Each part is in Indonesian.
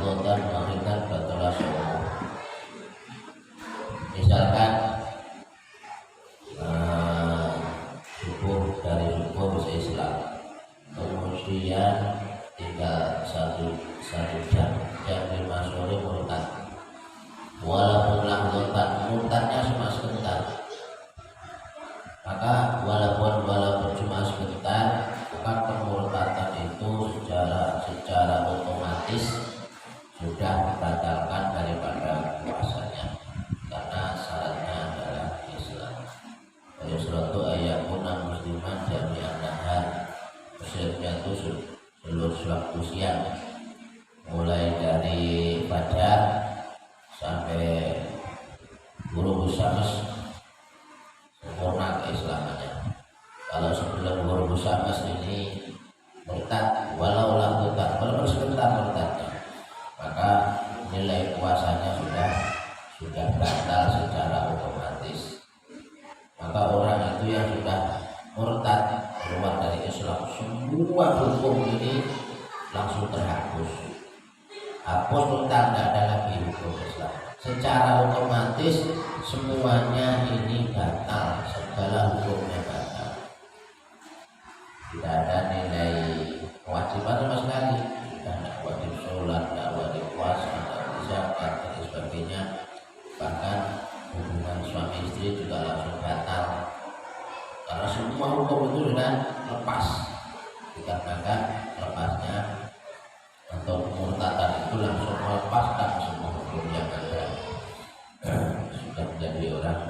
lahdotan mahitan batalah sholat. Misalkan subuh dari subuh bisa Islam, kemudian tinggal satu jam 5 sore murtad. Walaupun lahdotan, murtadnya cuma sebentar. Maka walaupun cuma sebentar, maka pemurtadan itu secara otomatis sudah dibatalkan daripada puasanya, karena syaratnya adalah Islam. Yusratu ayyakuna musliman jami'an nahar. Muslimnya itu seluruh waktu siang, mulai dari fajar sampai ghurubu syams, sempurna keislamannya. Kalau sebelum ghurubu syams ini murtad, walau lahdotan, walaupun sebentar murtadnya, maka nilai puasanya sudah batal secara otomatis. Maka orang itu yang sudah murtad, keluar dari Islam, semua hukum ini langsung terhapus. Hapus total, tidak ada lagi hukum Islam. Secara otomatis semuanya ini batal, segala hukumnya batal. Tidak ada nilai kewajiban sama sekali. Tidak ada wajib sholat, tidak wajib puasa, tidak wajib zakat, dan sebagainya. Bahkan hubungan suami istri juga langsung batal, karena semua hukum itu sudah lepas. Dikarenakan lepasnya atau pemurtadan itu langsung melepaskan semua hukum yang ada, sudah menjadi orang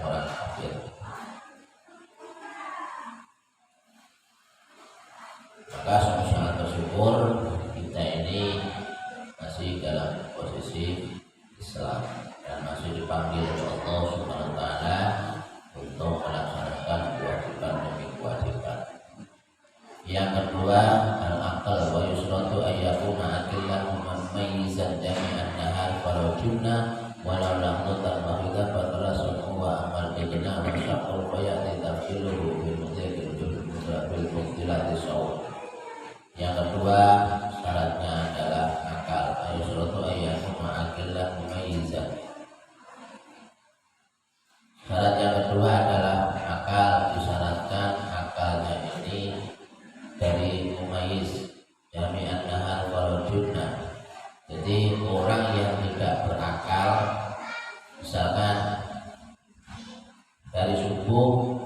kafir. Maka sangat bersyukur kita ini masih dalam posisi Islam dan masih dipanggil oleh Allah Subhanahu wa taala untuk melaksanakan kewajiban demi kewajiban. Yang kedua, al-aqal wa yusratu ayyakuna akillan mumayyizan jami'an nahar walau junna walau lahdotan mahidan batala sun'u wa amal dijna wa syakul fayati tafsiluhu bil mudhikil bil mudhilati sawt. Yang kedua, syaratnya adalah akal. Yusratu ayyakuna akillan mumayyizan. Syarat yang kedua adalah akal. Disyaratkan akalnya ini dari mumayyiz jami'an nahar walau junna. Jadi orang yang tidak berakal, misalkan dari subuh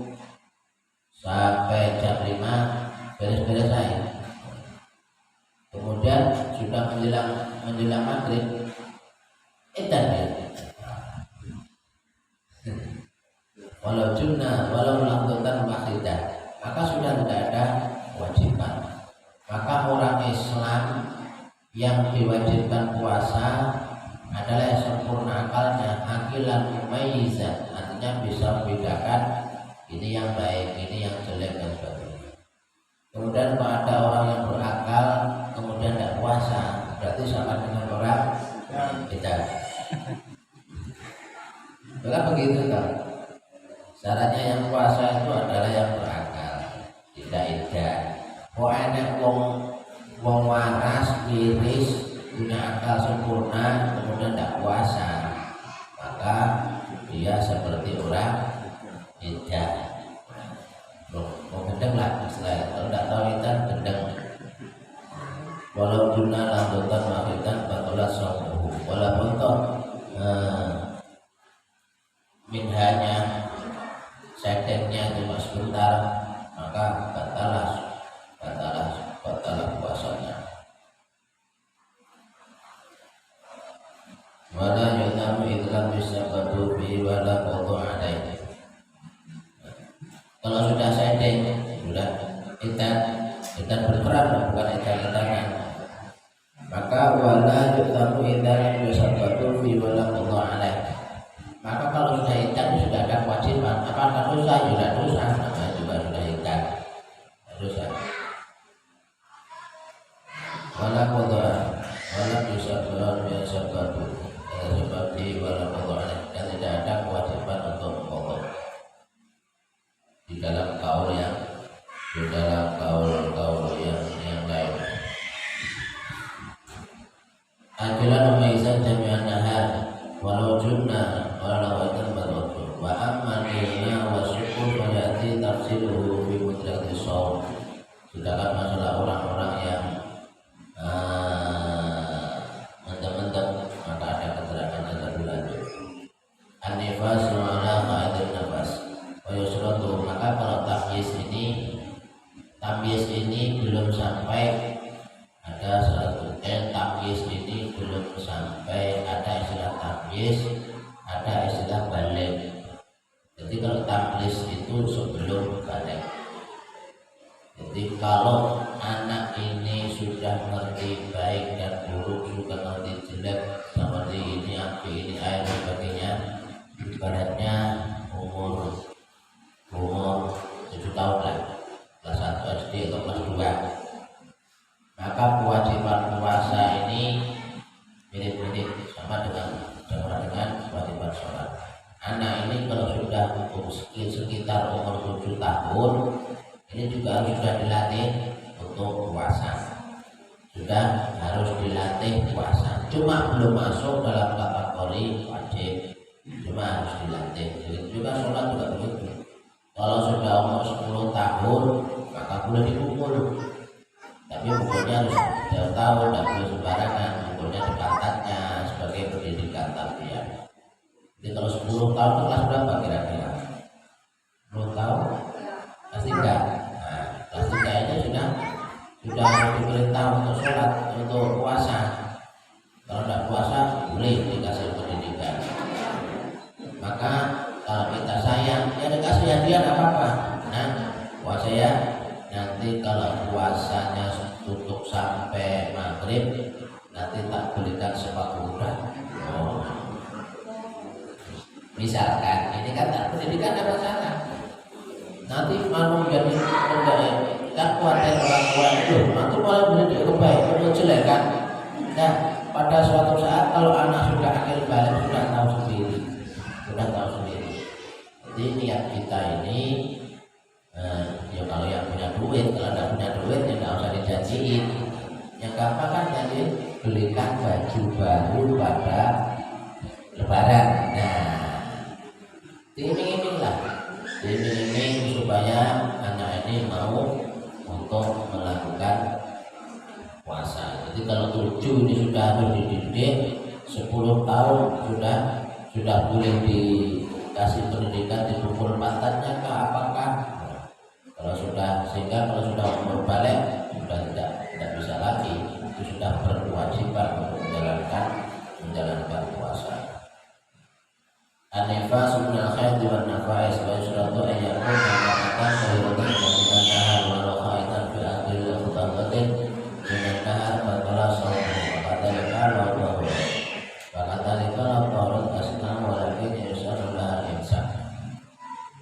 sampai jam 5 beres-beres aja, kemudian sudah menjelang maghrib edan ya, walau junna walau lahdotan mahidah, maka sudah tidak ada kewajiban. Maka orang Islam yang diwajibkan puasa adalah yang sempurna akalnya, akilan mumayyizan, artinya bisa membedakan ini yang baik, ini yang jelek dan sebagainya. Kemudian kalau ada orang yang berakal kemudian tidak puasa, berarti sama dengan orang tidak. Maka begitu kan? Syaratnya yang puasa itu adalah yang berakal, tidak edan. Kok enak wong waras, wiris, punya akal sempurna, kemudian tidak puasa, maka dia seperti orang edan. Mau gendeng lah, kalau tidak tahu edan, gendeng. Walau junna lahdotan mahidan batalah sawmuhu. Walaupun toh minhanya sedeknya cuma sebentar, maka batalah puasanya. Wala yutamu idlam bisabadu bi wala qadha alaihi. Kalau sudah sedek, sudah edan berperan, bukan edan-edanan, maka wala yutamu idlam bisabadu bi wala qadha alaihi. Maka kalau sudah edan sudah ada kewajiban, apakah dosa? Sudah dosa, namanya juga sudah edan, dosa. Wala qadha wala bisabadu seperti wala qadha, dan tidak ada kewajiban untuk mengqadha. Di dalam kaul yang lain. ajalan umaizan jami'an nahar walau junna walau waitan barotu wa amma nina wa syukur wajati tafsiruhu fi mudrati shaum. Sedangkan masalah orang-orang yang mendem-mendem maka ada keterangan yang lebih lanjut. An-nifas wa ala qa'idun nafas wa yusratu, maka kalau tamyiz ini belum sampai ada satu tamyiz ini belum sampai ada istilah tamyiz, ada istilah balik. Jadi kalau tamyiz itu sebelum balik. Jadi kalau anak ini sudah mengerti baik dan buruk, sudah mengerti jelek, seperti ini api, ini air, dan sebagainya, ibaratnya umur 7 tahun lah, kelas 1 SD atau kelas 2, maka kewajiban puasa ini mirip-mirip sama dengan kewajiban sholat. Anak ini kalau sudah sekitar umur 7 tahun, ini juga harus sudah dilatih untuk puasa, sudah harus dilatih puasa. Cuma belum masuk dalam kategori wajib, cuma harus dilatih. Begitu juga sholat juga begitu. Kalau sudah umur 10 tahun maka boleh dipukul, tapi pukulnya harus tahu, tidak boleh sembarangan. Pukulnya di pantatnya sebagai pendidikan tarbiyah. Jadi kalau 10 tahun itu kelas berapa kira-kira? 10 tahun? Pasti enggak. Nah, kelas 3 ini sudah diperintah untuk sholat, untuk puasa. Kalau tidak puasa boleh dikasih pendidikan. Maka kalau kita sayang, ya dikasih hadiah apa-apa. Nah, puasa ya. Nanti kalau puasanya tutup sampai maghrib, nanti tak belikan sepatu kuda. Oh. Misalkan, ini kan tak pendidikan apa salah. Nanti mau jadi kan kuatir orang tua itu, nanti malah beli dia baik, itu jelek kan. Nah, pada suatu saat kalau anak sudah akhir balik, sudah tahu sendiri. Jadi niat kita ini ya kalau yang punya duit, kalau tidak punya duit ya tidak usah dijanjiin. Yang gampang kan jadi belikan baju baru pada lebaran. Nah, diiming-iming supaya anak ini mau untuk melakukan puasa. Jadi kalau 7 ini sudah harus dididik, 10 tahun sudah boleh dikasih pendidikan, dipukul pantatnya kah apakah? Sehingga kalau sudah umur balik sudah tidak bisa lagi, itu sudah berkewajiban untuk menjalankan puasa. An-nifas min al-khayd wan nafais wa yusratu an yakuna ma'atan sayyidatan wa nahar wa khaitan fi akhir khutbatin min nahar wa qala sallallahu alaihi wa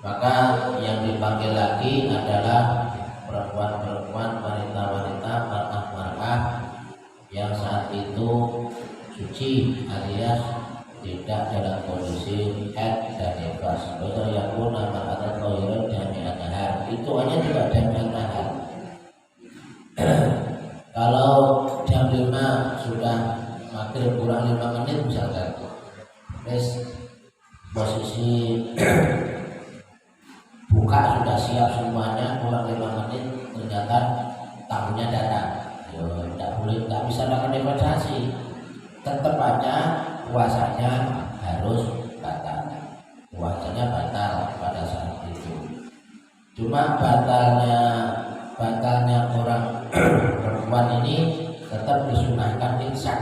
Maka yang dipanggil lagi adalah perempuan-perempuan, wanita-wanita, mar'ah-mar'ah yang saat itu suci alias tidak dalam kondisi haid dan nifas. Betul yang pun nama kata toilet jami'an nahar, itu hanya juga jami'an nahar. Kalau jam 5 sudah maghrib kurang 5 menit misalkan, terus posisi buka sudah siap semuanya, kurang 5 menit ternyata tamunya datang. Tidak bisa lakukan negosiasi, tetap aja puasanya harus batal. Puasanya batal pada saat itu. Cuma batalnya orang perempuan ini tetap disunahkan imsak.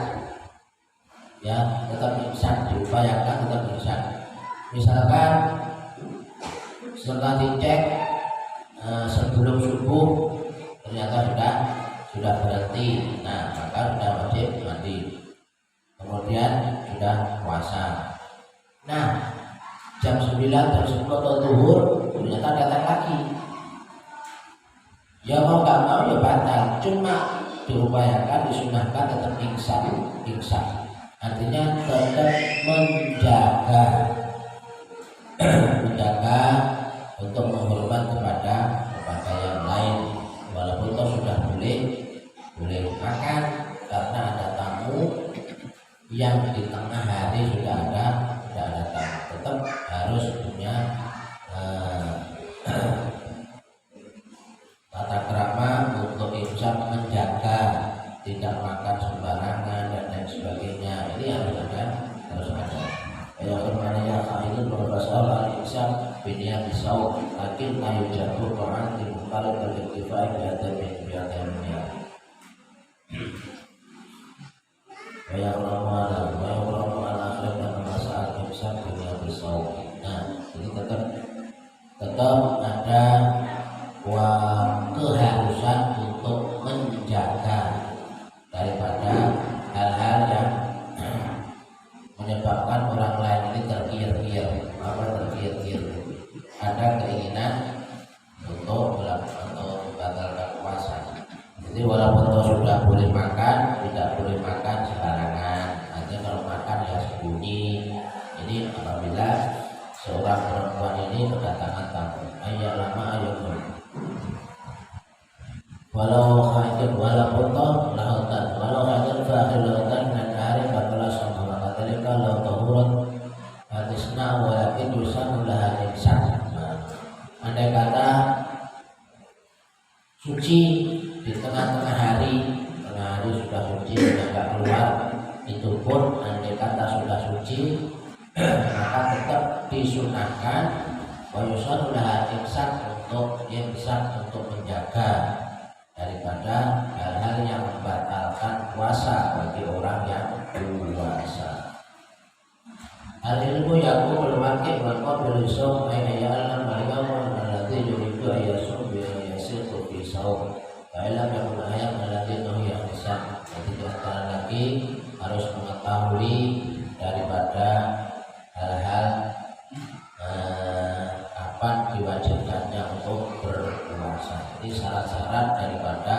Ya, tetap imsak, diupayakan tetap imsak. Misalkan setelah dicek sebelum subuh ternyata sudah berhenti, nah maka sudah wajib mandi, kemudian sudah puasa. Nah jam 9, jam 10 atau zuhur ternyata datang lagi, ya mau nggak mau ya batal. Cuma diupayakan, disunahkan tetap imsak. Artinya tetap menjaga untuk menghormat kepada yang lain, walaupun itu sudah boleh makan karena ada tamu yang di tengah hari sudah ada tamu, tetap harus punya tata krama untuk imsak, menjaga tidak makan sembarangan dan lain sebagainya. Ini harus ada. Ya sebenarnya itu berbasal al-imsak biniat disau, lakin ayu jatuh Quran dimukar terkifai biadanya. Bayang Ramadan akhir dan masa imsak biniat disau. Nah, ini tetap ada keharusan untuk menjaga daripada hal-hal yang menyebabkan orang lain ini tergiur-giur. Ada keinginan untuk membatalkan puasa. Jadi walaupun sudah boleh makan, tidak boleh makan sembarangan. Artinya kalau makan ya sembunyi. Ini apabila seorang perempuan ini kedatangan tamu, ayat lama ayat walaupun lautan faakhir lautan dan hari bakal sama kata kalau tahurat hadisna walakin yusan laha insan. Andai kata suci di tengah hari sudah suci, sudah tidak keluar, itu pun andai kata sudah suci maka tetap disunahkan wa yusan laha insan untuk menjaga daripada hal-hal yang membatalkan puasa bagi orang yang puasa. Al-ilmu yakum al-waqi' wa qabl as-sawm ay ya'lam al-yawm alladhi yuridu ayyasum bi yasiqu fi sawm. Fa lam yakun ayam alladhi nuhiya an-nisa. Jadi antara lagi harus mengetahui daripada hal-hal kapan diwajibkannya untuk berpuasa. Ini syarat-syarat daripada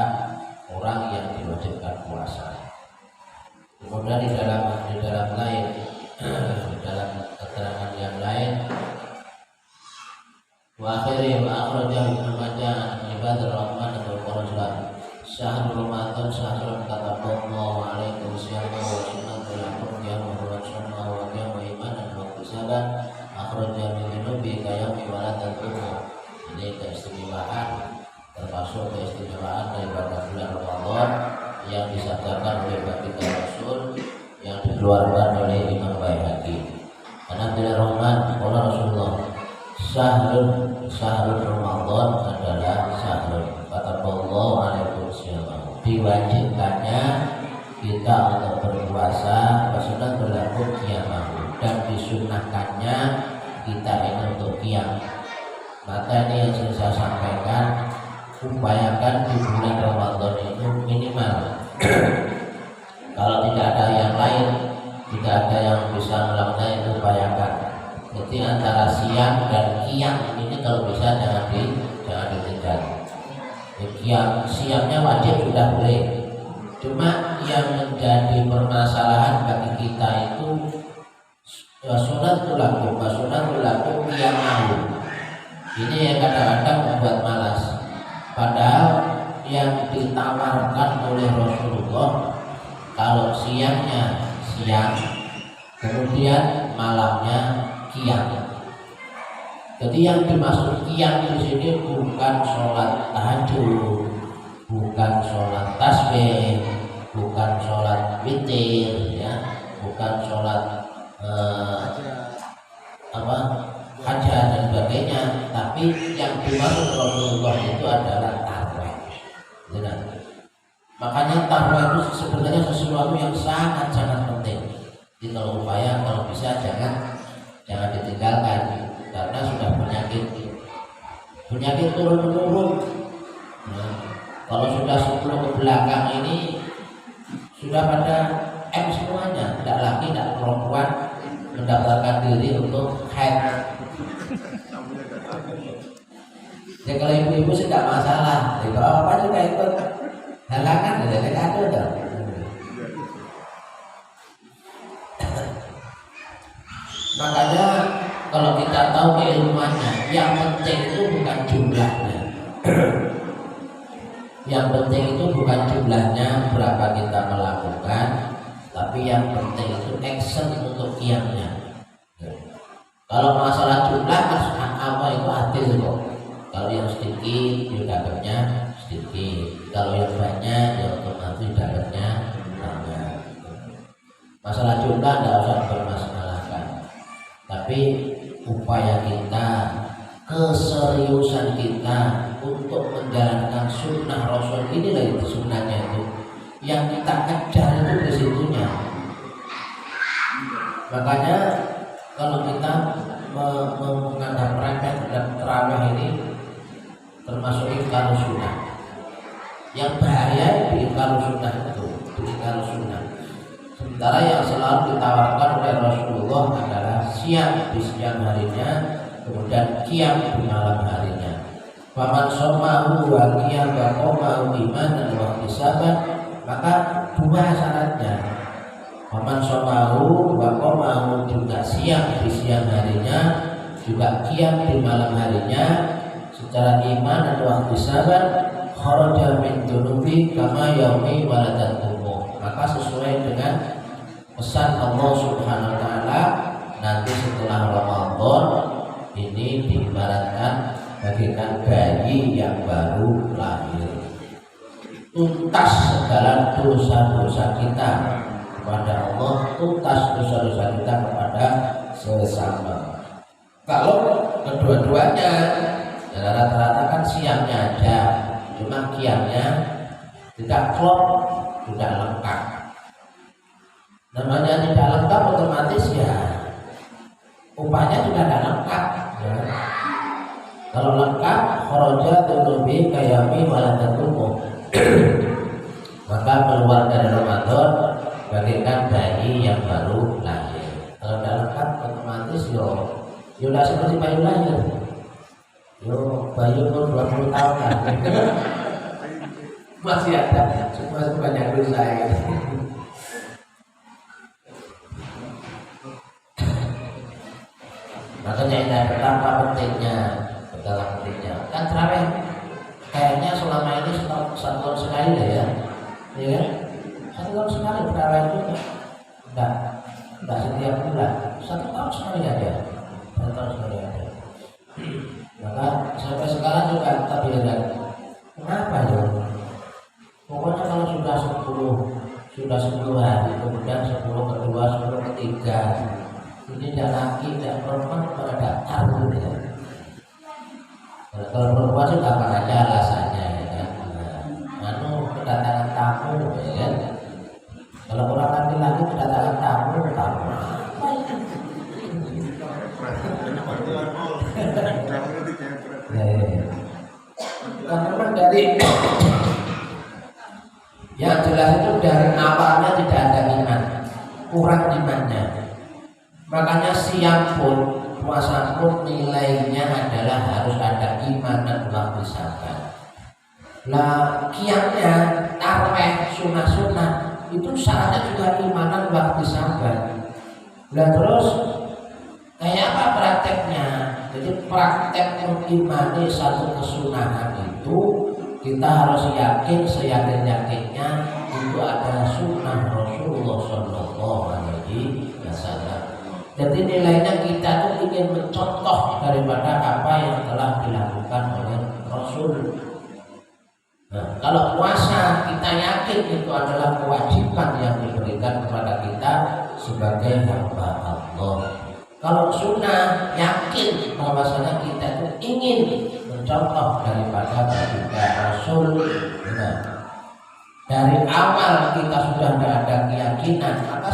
orang yang diwajibkan puasa. Kemudian di dalam lain, di dalam keterangan yang lain, wa akhirnya akhrajah Ibnu Majah an Ibadur Rahman al-Qur'an syahrul Ramadan syahrul kataballahu alaikum siyama wa sunnatul lakum yaumul rasulullah wa yaumul iman wa kusaban akhrajah min nubi kayami waladatul. Ini keistimewaan, termasuk keistimewaan daripada bulan Ramadan yang disabdakan oleh baginda Rasul yang dikeluarkan oleh Imam Baihaqi. Karena bulan Ramadan, oleh Rasulullah, syahrul Ramadan adalah syahrul kataballahu alaikum siyam. Diwajibkannya kita untuk berpuasa, maksudnya berlaku qiyamah, dan disunahkannya kita ini untuk qiyam. Maka ini yang saya sampaikan, upayakan di bulan Ramadan itu minimal kalau tidak ada yang lain, tidak ada yang bisa melakukan itu, upayakan. Jadi antara siang dan qiyam ini kalau bisa jangan ditinggal. Siangnya wajib sudah boleh. Cuma yang menjadi permasalahan bagi kita itu sunatul lakum qiyamahu. Ini yang kadang-kadang membuat malas. Padahal yang ditawarkan oleh Rasulullah kalau siangnya siang, kemudian malamnya qiyam. Jadi yang dimaksud qiyam di sini bukan sholat tahajud, bukan sholat tasbih, bukan sholat witir, ya, bukan sholat hajat dan sebagainya, tapi yang dimaksud Rasulullah itu adalah tarawih. Makanya tarawih itu sebenarnya sesuatu yang sangat-sangat penting. Jadi kalau upaya, kalau bisa jangan ditinggalkan, karena sudah penyakit turun-menurun. Nah, kalau sudah 10 ke belakang ini sudah pada M semuanya, tidak perempuan mendaftarkan diri untuk haid. Ya kalau ibu-ibu sih tidak masalah, kalau apa juga ikut halangan dari kado dong. Makanya kalau kita tahu keilmuannya, yang penting itu bukan jumlahnya. Yang penting itu bukan jumlahnya berapa kita melakukan, tapi tapi yang penting itu action untuk qiyamnya. Kalau masalah jumlah apa itu adil kok. Kalau yang sedikit ya dapatnya sedikit, kalau yang banyak ya otomatis dapatnya banyak. Masalah jumlah tidak usah dipermasalahkan, tapi upaya kita, keseriusan kita untuk menjalankan sunnah Rasul ini lagi sunnahnya itu yang kita kejar itu di situnya. Makanya kalau kita menganggap remeh dan terawih ini termasuk ingkar sunnah. Yang bahaya di ingkar sunnah itu, ingkar sunnah. Sementara yang selalu ditawarkan oleh Rasulullah adalah siang di siang harinya, kemudian qiyam di malam harinya. Faman somahu wa qiyam wa qomahu imanan wa ihtisaban, maka dua syaratnya. Faman somahu wa qomahu juga siang di siang harinya, juga qiyam di malam harinya secara iman dan wa ihtisaban, kharaja min dunubi kama yaumi waladatuhu. Maka sesuai dengan pesan Allah Subhanahu wa taala, nanti setelah Ramadan ini diibaratkan bagaikan bayi yang baru lahir. Tuntas segala dosa-dosa kita kepada Allah, tuntas dosa-dosa kita kepada sesama. Kalau kedua-duanya rata-rata kan siangnya aja, cuma qiyamnya tidak klop, tidak lengkap. Namanya tidak lengkap otomatis ya upahnya juga tidak lengkap ya. Kalau lengkap kharaja tunubi kayami waladatumu, maka keluar dari Ramadan bagaikan bayi yang baru lahir. Kalau tidak lengkap otomatis yo udah seperti bayi lahir, yo bayi umur 20 tahun kan masih ada, masih banyak dosa ya. Makanya ini betapa pentingnya kan terawih. Kayaknya selama ini satu tahun sekali deh ya, ya kan? Satu tahun sekali terawih itu enggak setiap bulan, satu tahun sekali aja, satu tahun sekali aja. Maka sampai sekarang juga kita bilang, kenapa ya? Pokoknya kalau sudah 10 hari, kemudian 10 kedua, 10 ketiga, ini tidak laki, tidak perempuan pada daftar gitu ya. Kalau perempuan sih gampang aja alasannya ya kan. Kedatangan tamu ya kan. Kalau orang laki-laki kedatangan tamu apa itu? Nah, memang dari yang jelas itu dari awalnya tidak ada iman, kurang imannya. Makanya siang pun, puasa pun nilainya adalah harus ada iman dan waktu sabar. Lah qiyamnya, tarawih, sunnah-sunnah itu syaratnya juga iman dan waktu sabar. Lah terus kayak apa prakteknya? Jadi praktek mengimani satu kesunahan itu kita harus yakin seyakin-yakinnya itu adalah sunnah Rasulullah Sallallahu Alaihi Wasallam. Jadi nilainya kita tuh ingin mencontoh daripada apa yang telah dilakukan oleh Rasul. Nah, kalau puasa kita yakin itu adalah kewajiban yang diberikan kepada kita sebagai hamba Allah. Kalau sunnah yakin bahwasanya kita itu ingin mencontoh daripada baginda Rasul. Nah, dari awal kita sudah tidak ada keyakinan, maka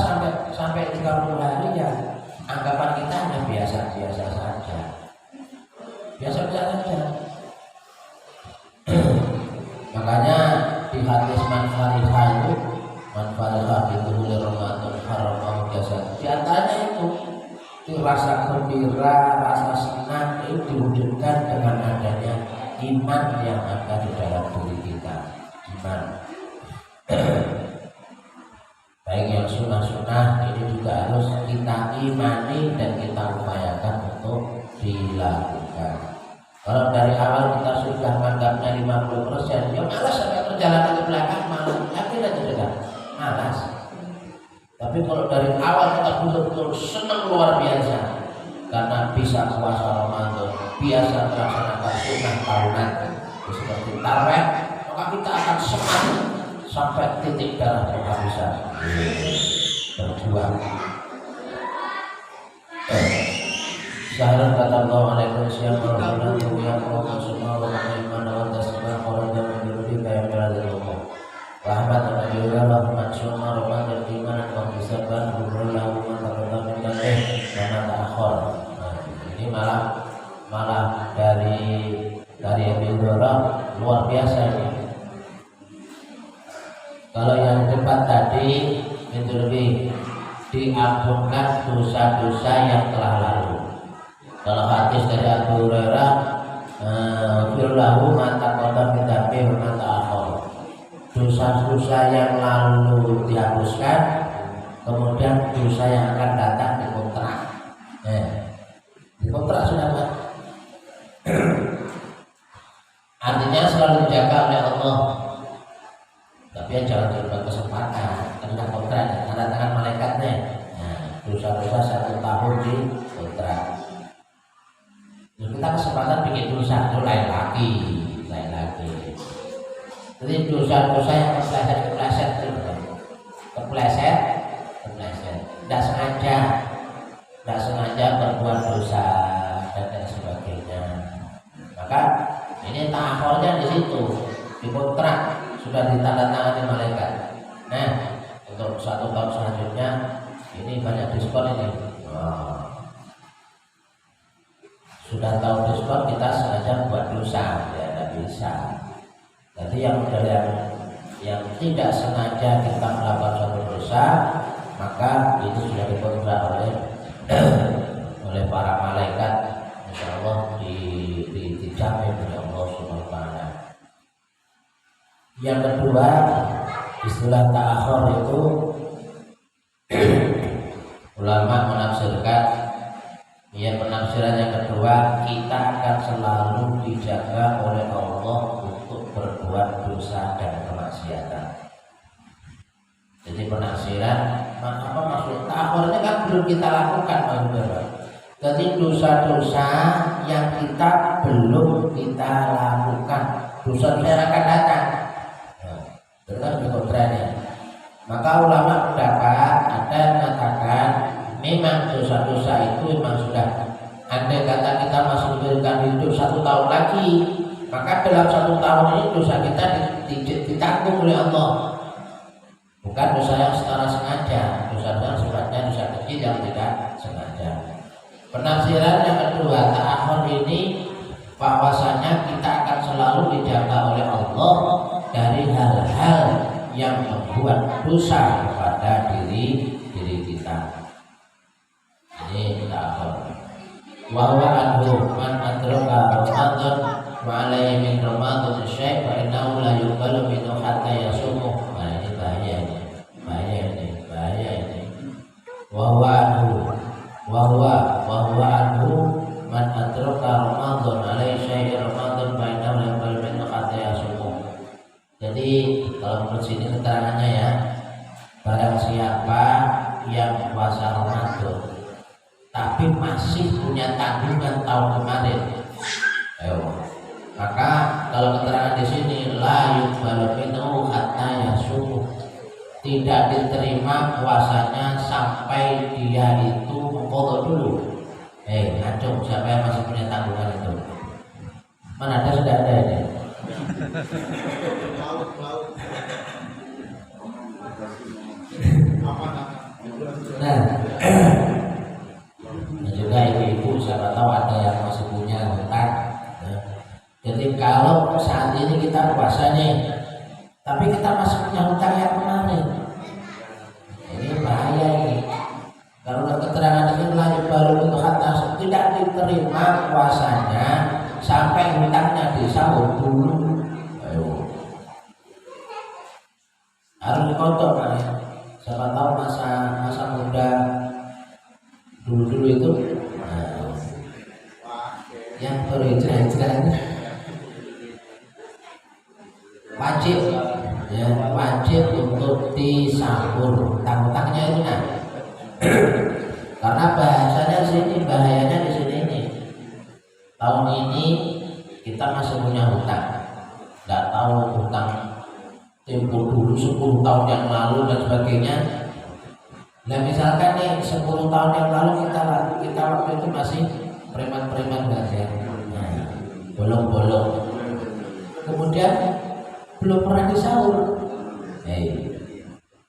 sampai 30 hari ya anggapan kita hanya biasa-biasa saja. Biasa-biasa saja. Makanya di hadis manfaatah itu, manfaatah itu oleh Ramadan haram jasad. Di antaranya itu rasa gembira, rasa senang itu diwujudkan dengan adanya iman yang ada di dalam diri kita. Iman. Baik yang sunnah-sunnah ini juga harus kita imani dan kita upayakan untuk dilakukan. Kalau dari awal kita sudah menganggapnya 50%, ya malas sampai perjalanan ke belakang malas, yakin aja sudah malas. Tapi kalau dari awal kita betul-betul senang luar biasa karena bisa puasa Ramadan, biasa melaksanakan sunnah tahunan seperti tarawih, maka kita akan semangat sampai titik darah penghabisan. Berjuang. Syahrul katallahu alaihi wasallam yang Allah subhanahu wa ta'ala wa tasbih kharaja min duri kayak beradillah. Rahmat Nabi Rahmat Syumar Rahmat Iman wa Bisaban Hurullahu wa taqaddam min wa ta'akhir. Ini malah dari Abi Hurairah luar biasa ini. Kalau yang depan tadi itu lebih diampunkan dosa-dosa yang telah lalu. Kalau hadis dari Abu Hurairah, firlahu ma taqaddama min dzambi wa ma ta'akhkhar. Dosa-dosa yang lalu dihapuskan, kemudian dosa yang akan datang dikontrak. Dikontrak sudah Pak. Artinya selalu dijaga oleh Allah. Tapi jangan terlalu kesempatan, karena kontrak, tanda tangan malaikatnya. Dosa-dosa 1 tahun di kontrak. Kita kesempatan bikin dosa itu lain lagi. Jadi dosa-dosa yang kepleset itu, kepleset, tidak sengaja berbuat dosa dan sebagainya. Maka ini ta'akhirnya di situ, di kontrak sudah ditandatangani malaikat. Nah, untuk 1 tahun selanjutnya ini banyak diskon ini. Sudah tahu diskon, kita sengaja buat dosa, ya tidak bisa. Jadi yang tidak sengaja kita melakukan suatu dosa, maka itu sudah dikontrak oleh para malaikat, insya Allah dijamin oleh Allah Subhanahu wa ta'ala. Yang kedua, istilah ta'akhir itu ulama menafsirkan, penafsiran yang kedua, kita akan selalu dijaga oleh Allah untuk berbuat dosa dan kemaksiatan. Jadi penafsiran, apa maksud ta'akhirnya kan belum kita lakukan, Pak. Jadi dosa-dosa yang kita belum kita lakukan, dosa yang akan datang. Dengan dikontraknya. Maka ulama pendapat ada yang mengatakan memang dosa-dosa itu memang sudah, andai kata kita masih diberikan hidup 1 tahun lagi, maka dalam 1 tahun ini dosa kita ditanggung oleh Allah. Bukan dosa yang secara sengaja, dosa yang sifatnya dosa kecil yang tidak sengaja. Penafsiran yang kedua, ta'akhir ini bahwasanya kita akan selalu dijaga oleh Allah dari hal-hal yang membuat dosa kepada diri kita. Ini ta'akhir. Wa huwa anhu man adraka Ramadan wa alayhi min Ramadan syai' fa innahu la yuqbalu minhu hatta yasumuh. Nah, ini bahaya ini. Wa huwa anhu man adraka Ramadan alayhi syai' Ramadan fa innahu la yuqbalu minhu hatta yasumuh. Jadi kalau menurut sini keterangannya ya, barang siapa yang puasa Ramadan tapi masih punya tanggungan tahun kemarin, maka kalau keterangan di sini la yuqbalu minhu hatta yasumuh, tidak diterima puasanya sampai dia itu mengqadha dulu. Ngacung, siapa yang masih punya tanggungan itu? Mana ada, sudah ada ini. Nah, juga ibu-ibu siapa tahu ada yang masih punya hutang. Jadi kalau saat ini kita puasa nih, tapi kita masih punya hutang yang kemarin, ini bahaya ini. Kalau keterangan ini lanjut baru untuk atas, tidak diterima puasanya sampai hutangnya disahur dulu. Harus dikontrol kan ya. Siapa tahu masa muda dulu itu, yang berhijrah ini wajib untuk mengikuti sahur hutang-hutangnya itu nah. Karena bahasanya di sini, bahayanya di sini nih. Tahun ini kita masih punya hutang, nggak tahu hutang tempo dulu 10 tahun yang lalu dan sebagainya. Nah misalkan nih 10 tahun yang lalu kita waktu itu masih preman-preman saja, nah, bolong-bolong. Kemudian belum pernah disahur.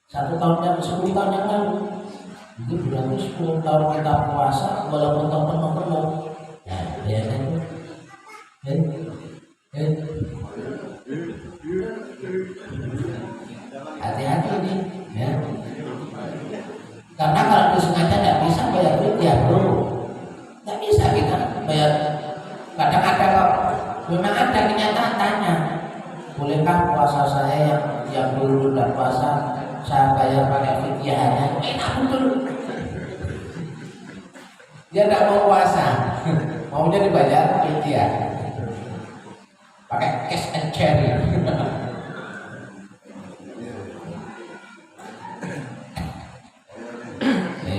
1 tahun yang 10 tahun yang lalu itu berarti 10 tahun kita puasa walaupun penuh. Nah biasanya hati-hati ini ya. Karena kalau disengaja tidak bisa bayar fidyah bro, tidak bisa kita bayar. Kadang ada kok, memang ada kenyataan tanya, bolehkah puasa saya yang dulu tidak puasa saya bayar pakai fidyahnya? Enak betul. Dia tidak mau puasa, maunya dibayar fidyah pakai cash and carry.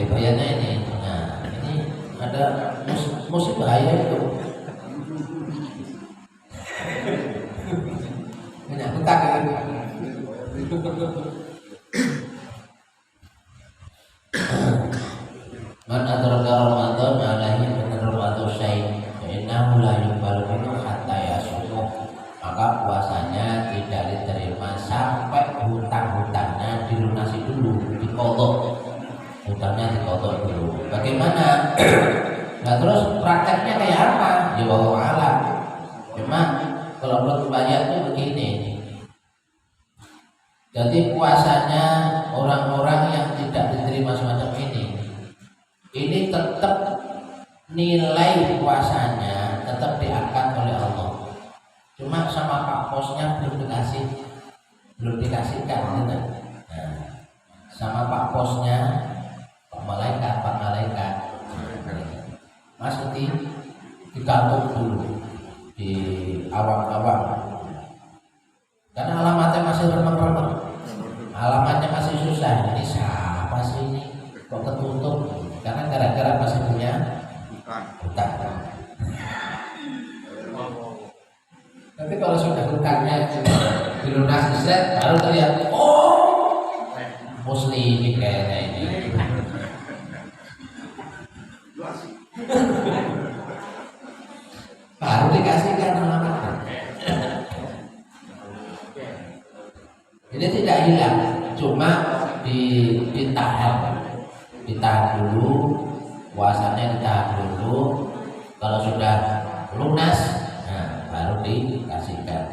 Bayarnya ini, nah ini ada musim bahaya itu. Banyak hutang itu. Man adraka Ramadan alaihi Ramadan syai' fa innahu la yuqbalu minhu hatta yasumuh. Maka puasanya tidak diterima sampai hutang-hutangnya dilunasi dulu, dikodok. Hutangnya dikodok dulu. Bagaimana? Nah terus prakteknya kayak apa? Ya wallahu a'lam. Cuma kalau belum bayar itu begini. Jadi puasanya orang-orang yang tidak diterima semacam ini tetap nilai puasanya tetap diangkat oleh Allah. Cuma sama Pak Posnya belum dikasihkan gitu. Nah, sama Pak Posnya Pak Malaikat masih digantung dulu di awam-awam. Karena alamatnya masih remeng-remeng, alamatnya masih susah. Ini siapa sih ini? Kok ketutup? Karena gara-gara masih punya hutang. Tapi kalau sudah hutangnya dilunasi set, baru terlihat, oh, muslim kayaknya ini. Baru dikasihkan alamatnya. Ini tidak hilang, cuma ditahan dulu, puasanya ditahan dulu. Kalau sudah lunas, nah baru dikasihkan.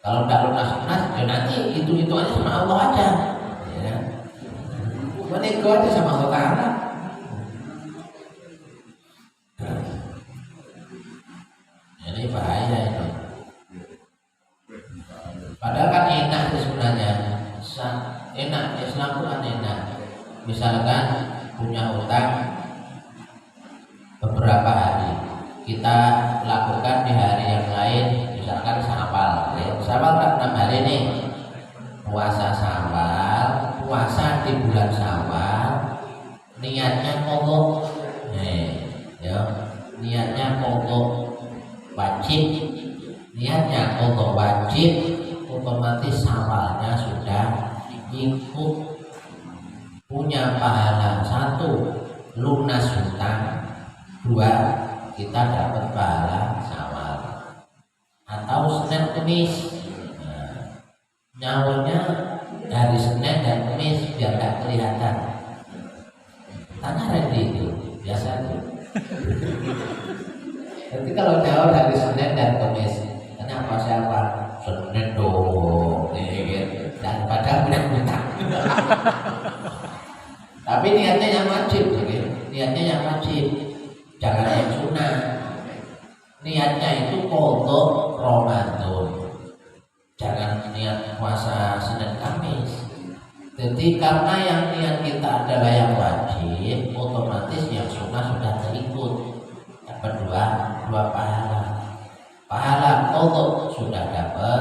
Kalau tidak lunas, ya nanti itu aja sama Allah aja. Ya. Menego aja sama Allah Ta'ala. Ini bahaya itu. Padahal kan enak itu sebenarnya. Enak, Islam itu kan enak. Misalkan punya hutang beberapa hari, kita lakukan di hari yang lain, misalkan Syawal. Syawal kan 6 hari nih, puasa Syawal, puasa di bulan Syawal, niatnya kodok, niatnya kodok wajib, niatnya kodok wajib, otomatis Syawalnya sudah ikut. Punya pahala 1 lunas hutang, 2 kita dapat pahala Syawal. Atau Senin Kemis, nyawanya hari Senin dan Kemis biar gak kelihatan. Tanya Randy itu biasa tuh. Jadi kalau nyawa dari Senin dan Kemis, kenapa siapa? Senin dong, dan padahal punya hutang. Tapi niatnya yang wajib, niatnya yang wajib, jangan yang sunnah. Niatnya itu kodok Ramadan, jangan niat puasa Senin Kamis. Jadi karena yang niat kita adalah yang wajib, otomatis yang sunnah sudah terikut. Dapat dua pahala. Pahala kodok sudah dapat,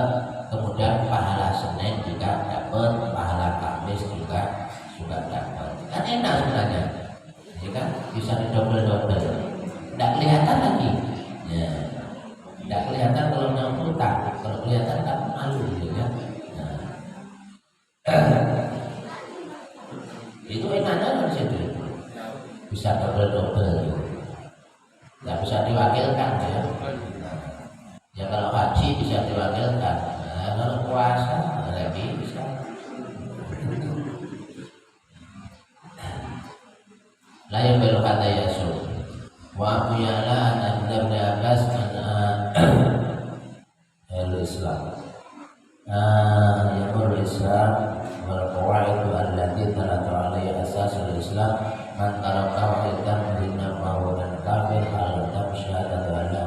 kemudian kemudian pahala Senin juga dapat, pahala Kamis juga dapat. Kan enak sebenarnya, ya kan, bisa didobel-dobel, tidak kelihatan lagi, ya, tidak kelihatan kalau nggak utang, kalau kelihatan kan malu, gitu kan. Itu enaknya di situ, bisa double-double, gitu. Nggak bisa diwakilkan, ya. Ya kalau haji bisa diwakilkan, nah, kalau puasa lagi bisa. Lain belok kata Yesus. Wa Abu Ya'la an Ibnu Abbas al-Islam. Yaqul Islam wal qawaid allati talatu alaihi asas al-Islam man taraka wahidan min ma'budan kafir al-lam syahadatu alla.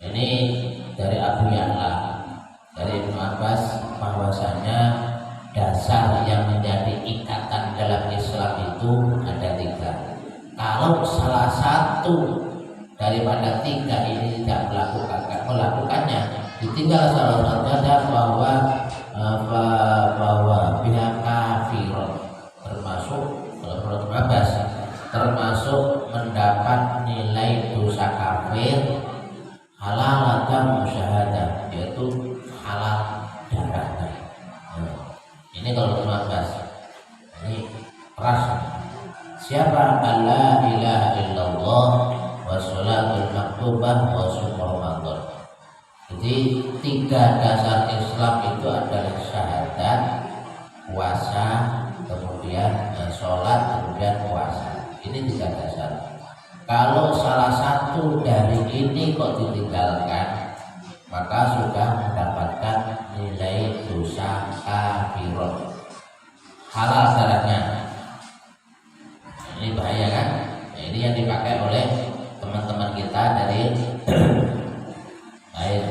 Ini dari Abu Ya'la, dari Ibnu Abbas, bahwasanya dasar yang menjadi ikatan dalam Islam itu ada 3. Kalau salah satu daripada 3 ini tidak melakukannya, ditinggal salah satu, ada bahwa pihak kafir, termasuk kalau menurut Ibnu Abbas, termasuk mendapat nilai dosa kafir halal dan musyahadah, yaitu halal darahnya. Ini kalau Ibnu Abbas, ini keras. Siapa la ilaha illallah wa sholatul maktubah wa shaum Ramadan. Jadi 3 dasar Islam itu adalah syahadat, puasa, kemudian sholat, kemudian puasa. Ini 3 dasar. Kalau salah satu dari ini kok ditinggalkan, maka sudah mendapatkan nilai dosa kafirun, halal darahnya. Ini bahaya kan? Nah, ini yang dipakai oleh teman-teman kita dari lain.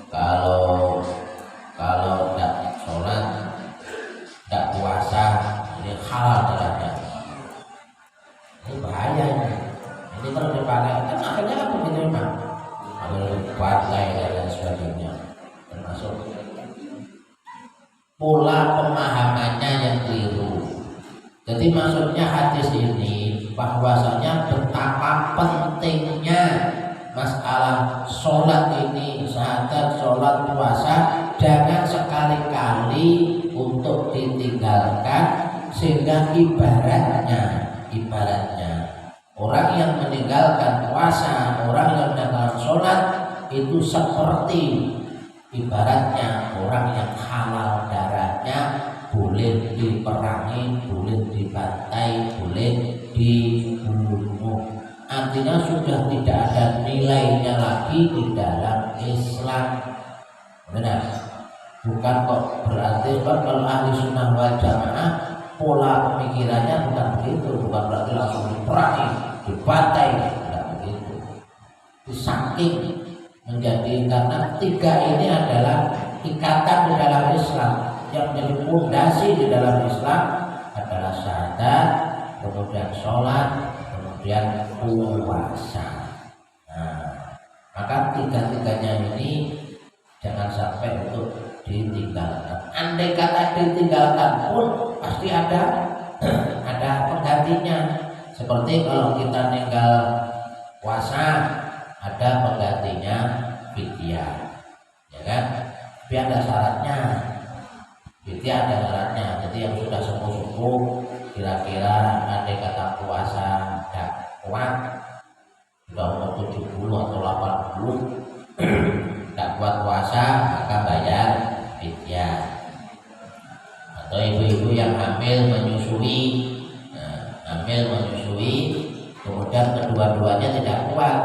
Kalau tidak sholat, tidak puasa, ini halal darahnya. Ini bahaya ini. Ini kalau dipakai, kan akhirnya kan begitu memang. Partai dan lain sebagainya, termasuk pola pemahamannya yang keliru. Jadi maksudnya hadis ini bahwasanya betapa pentingnya masalah sholat ini, syahadat, sholat, puasa, jangan sekali-kali untuk ditinggalkan, sehingga ibaratnya orang yang meninggalkan puasa, orang yang meninggalkan sholat itu seperti ibaratnya orang yang halal darahnya, boleh diperangi, boleh dibantai, boleh dibunuh. Artinya sudah tidak ada nilainya lagi di dalam Islam. Benar? Bukan kok berarti kalau ahli sunnah wal jamaah pola pemikirannya bukan begitu, bukan berarti langsung diperangi, dibantai, tidak begitu. Saking menjadi, karena 3 ini adalah ikatan di dalam Islam, yang menjadi fondasi di dalam Islam adalah syahadat, kemudian sholat, kemudian puasa. Nah, maka 3-3-nya ini jangan sampai untuk ditinggalkan. Andai kata ditinggalkan pun pasti ada penggantinya. Seperti kalau kita tinggal puasa, ada penggantinya fidyah, ya kan? Tapi ada syaratnya. Fidyah ada syaratnya. Jadi yang sudah sepuh-sepuh, kira-kira andai kata puasa tidak kuat, sudah umur 70 atau 80, tidak kuat puasa, maka bayar fidyah. Atau ibu-ibu yang hamil menyusui, kemudian kedua-duanya tidak kuat,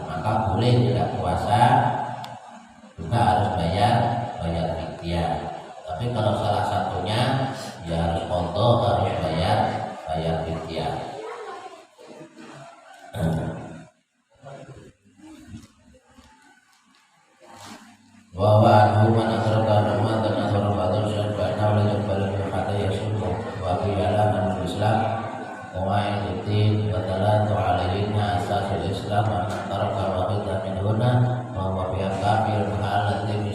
maka boleh tidak puasa, juga harus bayar fidyah. Tapi kalau salah satunya, ya harus qadha, harus bayar fidyah. Wa anhu man adraka Ramadan atau Ramadan syar'an wa la yaqbalu hatta yasum wa qiyala al-Islam wa ma'idin wa talatu alaihinna asasul Islam wa taraka wahidah minhunna wa huwa kafir halati bi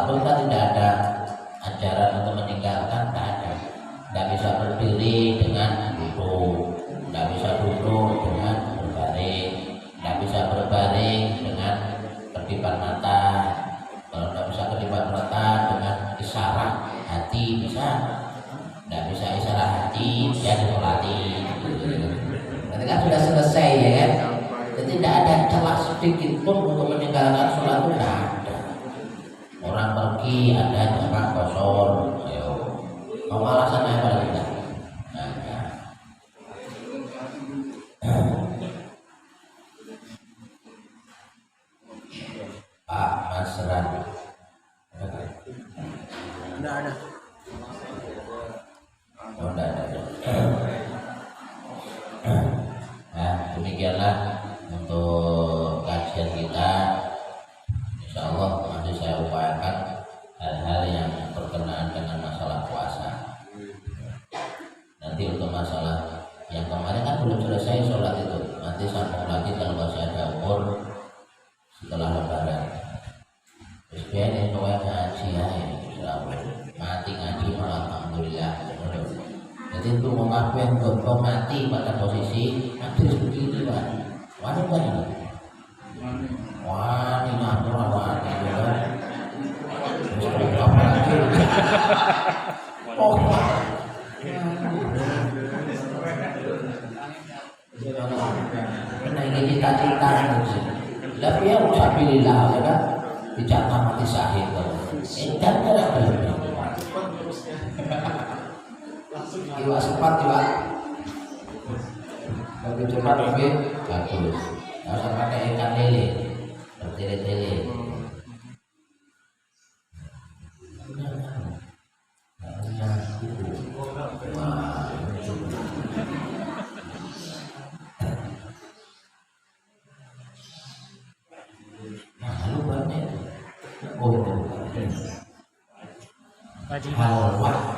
Walaupun kita tidak ada ajaran untuk meninggalkan, tidak ada. Tidak bisa berdiri dengan duduk, tidak bisa duduk dengan berbaring, tidak bisa berbaring dengan kedipan mata. Kalau tidak bisa kedipan mata dengan isyarat hati bisa, tidak bisa isyarat hati ya disolati. Ketika sudah selesai ya kan, jadi tidak ada celah sedikit pun untuk meninggalkan sholat itu tidak ada. Orang pergi ada jamak kosor, ayo mau alasan apa lagi kita? Pak Masran, Enggak ada. oh tidak ada. Nah demikianlah untuk kajian kita. Insya Allah masih saya upayakan hal-hal yang berkenaan dengan masalah puasa. Nanti untuk masalah yang kemarin kan belum selesai sholat itu, nanti sambung lagi kalau masih ada umur setelah lebaran. Terus biar itu ngaji ya, mati ngaji malah alhamdulillah. Jadi itu mau ngapain untuk mati pada posisi mati begini pak, wanita ini. Wah, ini natural wani juga. Terus apa lagi? Oh, karena ini cita-cita sih. Tapi ya alhamdulillah ya kan, tidak mati syahid. Dan ada iwa sempat iwa. Bagi cepat lebih bagus. Nggak usah pakai ikan lele, bertele-tele. Hal